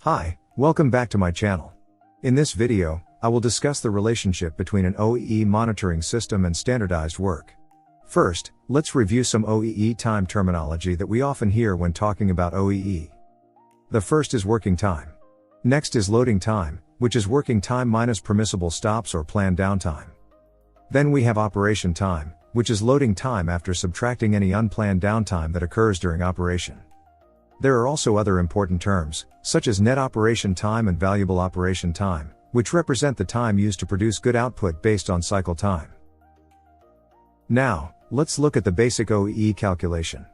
Hi, welcome back to my channel. In this video, I will discuss the relationship between an OEE monitoring system and standardized work. First, let's review some OEE time terminology that we often hear when talking about OEE. The first is working time. Next is loading time, which is working time minus permissible stops or planned downtime. Then we have operation time, which is loading time after subtracting any unplanned downtime that occurs during operation. There are also other important terms, such as net operation time and valuable operation time, which represent the time used to produce good output based on cycle time. Now, let's look at the basic OEE calculation.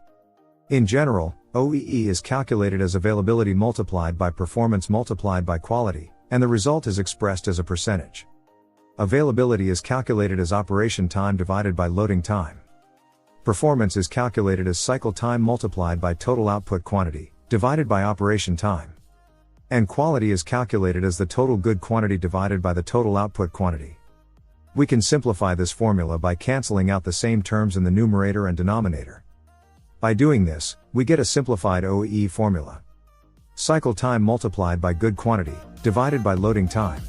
In general, OEE is calculated as availability multiplied by performance multiplied by quality, and the result is expressed as a percentage. Availability is calculated as operation time divided by loading time. Performance is calculated as cycle time multiplied by total output quantity, divided by operation time. And quality is calculated as the total good quantity divided by the total output quantity. We can simplify this formula by canceling out the same terms in the numerator and denominator. By doing this, we get a simplified OEE formula. Cycle time multiplied by good quantity, divided by loading time.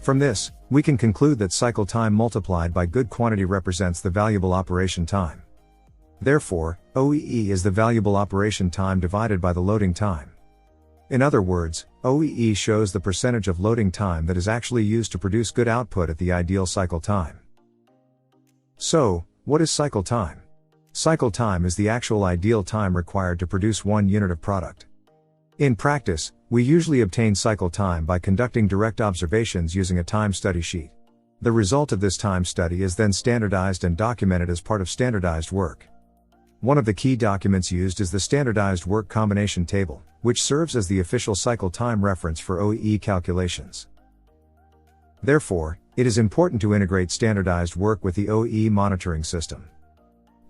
From this, we can conclude that cycle time multiplied by good quantity represents the valuable operation time. Therefore, OEE is the valuable operation time divided by the loading time. In other words, OEE shows the percentage of loading time that is actually used to produce good output at the ideal cycle time. So, what is cycle time? Cycle time is the actual ideal time required to produce 1 unit of product. In practice, we usually obtain cycle time by conducting direct observations using a time study sheet. The result of this time study is then standardized and documented as part of standardized work. One of the key documents used is the Standardized Work Combination Table, which serves as the official cycle time reference for OEE calculations. Therefore, it is important to integrate standardized work with the OEE monitoring system.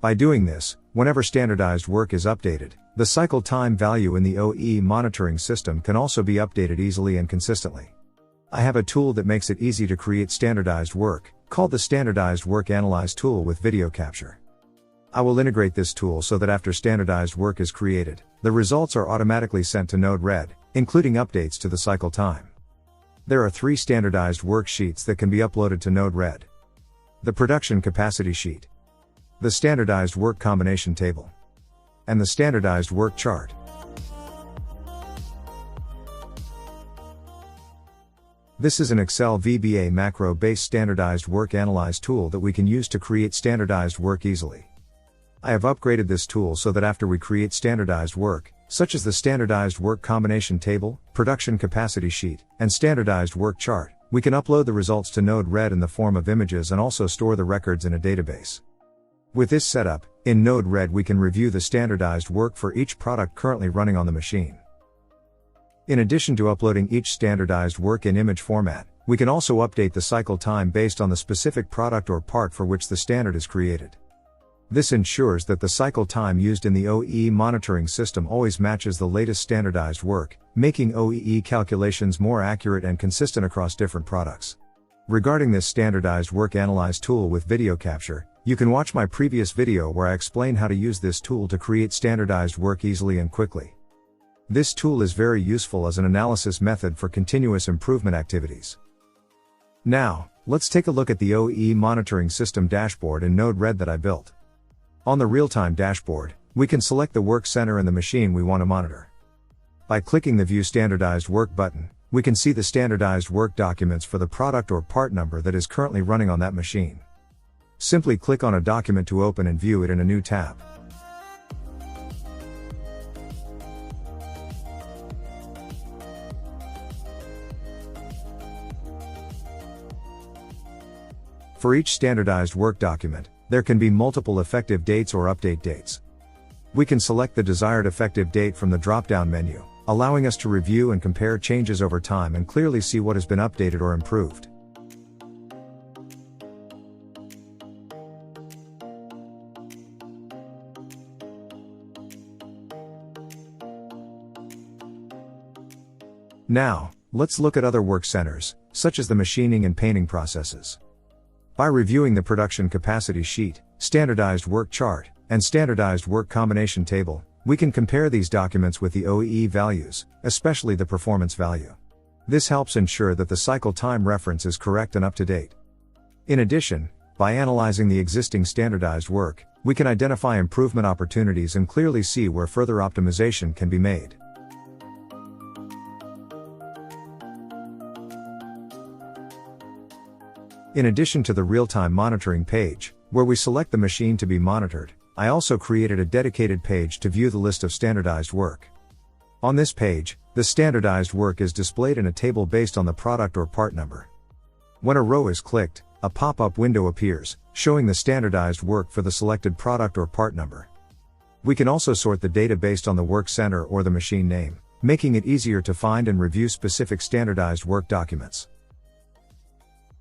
By doing this, whenever standardized work is updated, the cycle time value in the OEE monitoring system can also be updated easily and consistently. I have a tool that makes it easy to create standardized work, called the Standardized Work Analyze tool with video capture. I will integrate this tool so that after standardized work is created, the results are automatically sent to Node-RED, including updates to the cycle time. There are 3 standardized worksheets that can be uploaded to Node-RED. The Production Capacity Sheet, the Standardized Work Combination Table, and the Standardized Work Chart. This is an Excel VBA macro-based standardized work analyze tool that we can use to create standardized work easily. I have upgraded this tool so that after we create standardized work, such as the Standardized Work Combination Table, Production Capacity Sheet, and Standardized Work Chart, we can upload the results to Node-RED in the form of images and also store the records in a database. With this setup, in Node-RED we can review the standardized work for each product currently running on the machine. In addition to uploading each standardized work in image format, we can also update the cycle time based on the specific product or part for which the standard is created. This ensures that the cycle time used in the OEE monitoring system always matches the latest standardized work, making OEE calculations more accurate and consistent across different products. Regarding this Standardized Work Analyze tool with video capture, you can watch my previous video where I explain how to use this tool to create standardized work easily and quickly. This tool is very useful as an analysis method for continuous improvement activities. Now, let's take a look at the OEE monitoring system dashboard in Node-RED that I built. On the real-time dashboard, we can select the work center and the machine we want to monitor. By clicking the View Standardized Work button, we can see the standardized work documents for the product or part number that is currently running on that machine. Simply click on a document to open and view it in a new tab. For each standardized work document, there can be multiple effective dates or update dates. We can select the desired effective date from the drop-down menu, allowing us to review and compare changes over time and clearly see what has been updated or improved. Now, let's look at other work centers, such as the machining and painting processes. By reviewing the Production Capacity Sheet, Standardized Work Chart, and Standardized Work Combination Table, we can compare these documents with the OEE values, especially the performance value. This helps ensure that the cycle time reference is correct and up to date. In addition, by analyzing the existing standardized work, we can identify improvement opportunities and clearly see where further optimization can be made. In addition to the real-time monitoring page, where we select the machine to be monitored, I also created a dedicated page to view the list of standardized work. On this page, the standardized work is displayed in a table based on the product or part number. When a row is clicked, a pop-up window appears, showing the standardized work for the selected product or part number. We can also sort the data based on the work center or the machine name, making it easier to find and review specific standardized work documents.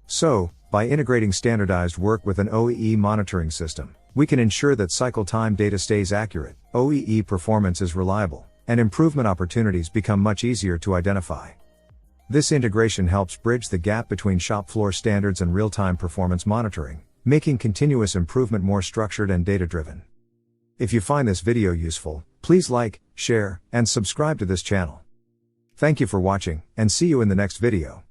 So, by integrating standardized work with an OEE monitoring system, we can ensure that cycle time data stays accurate, OEE performance is reliable, and improvement opportunities become much easier to identify. This integration helps bridge the gap between shop floor standards and real-time performance monitoring, making continuous improvement more structured and data-driven. If you find this video useful, please like, share, and subscribe to this channel. Thank you for watching, and see you in the next video.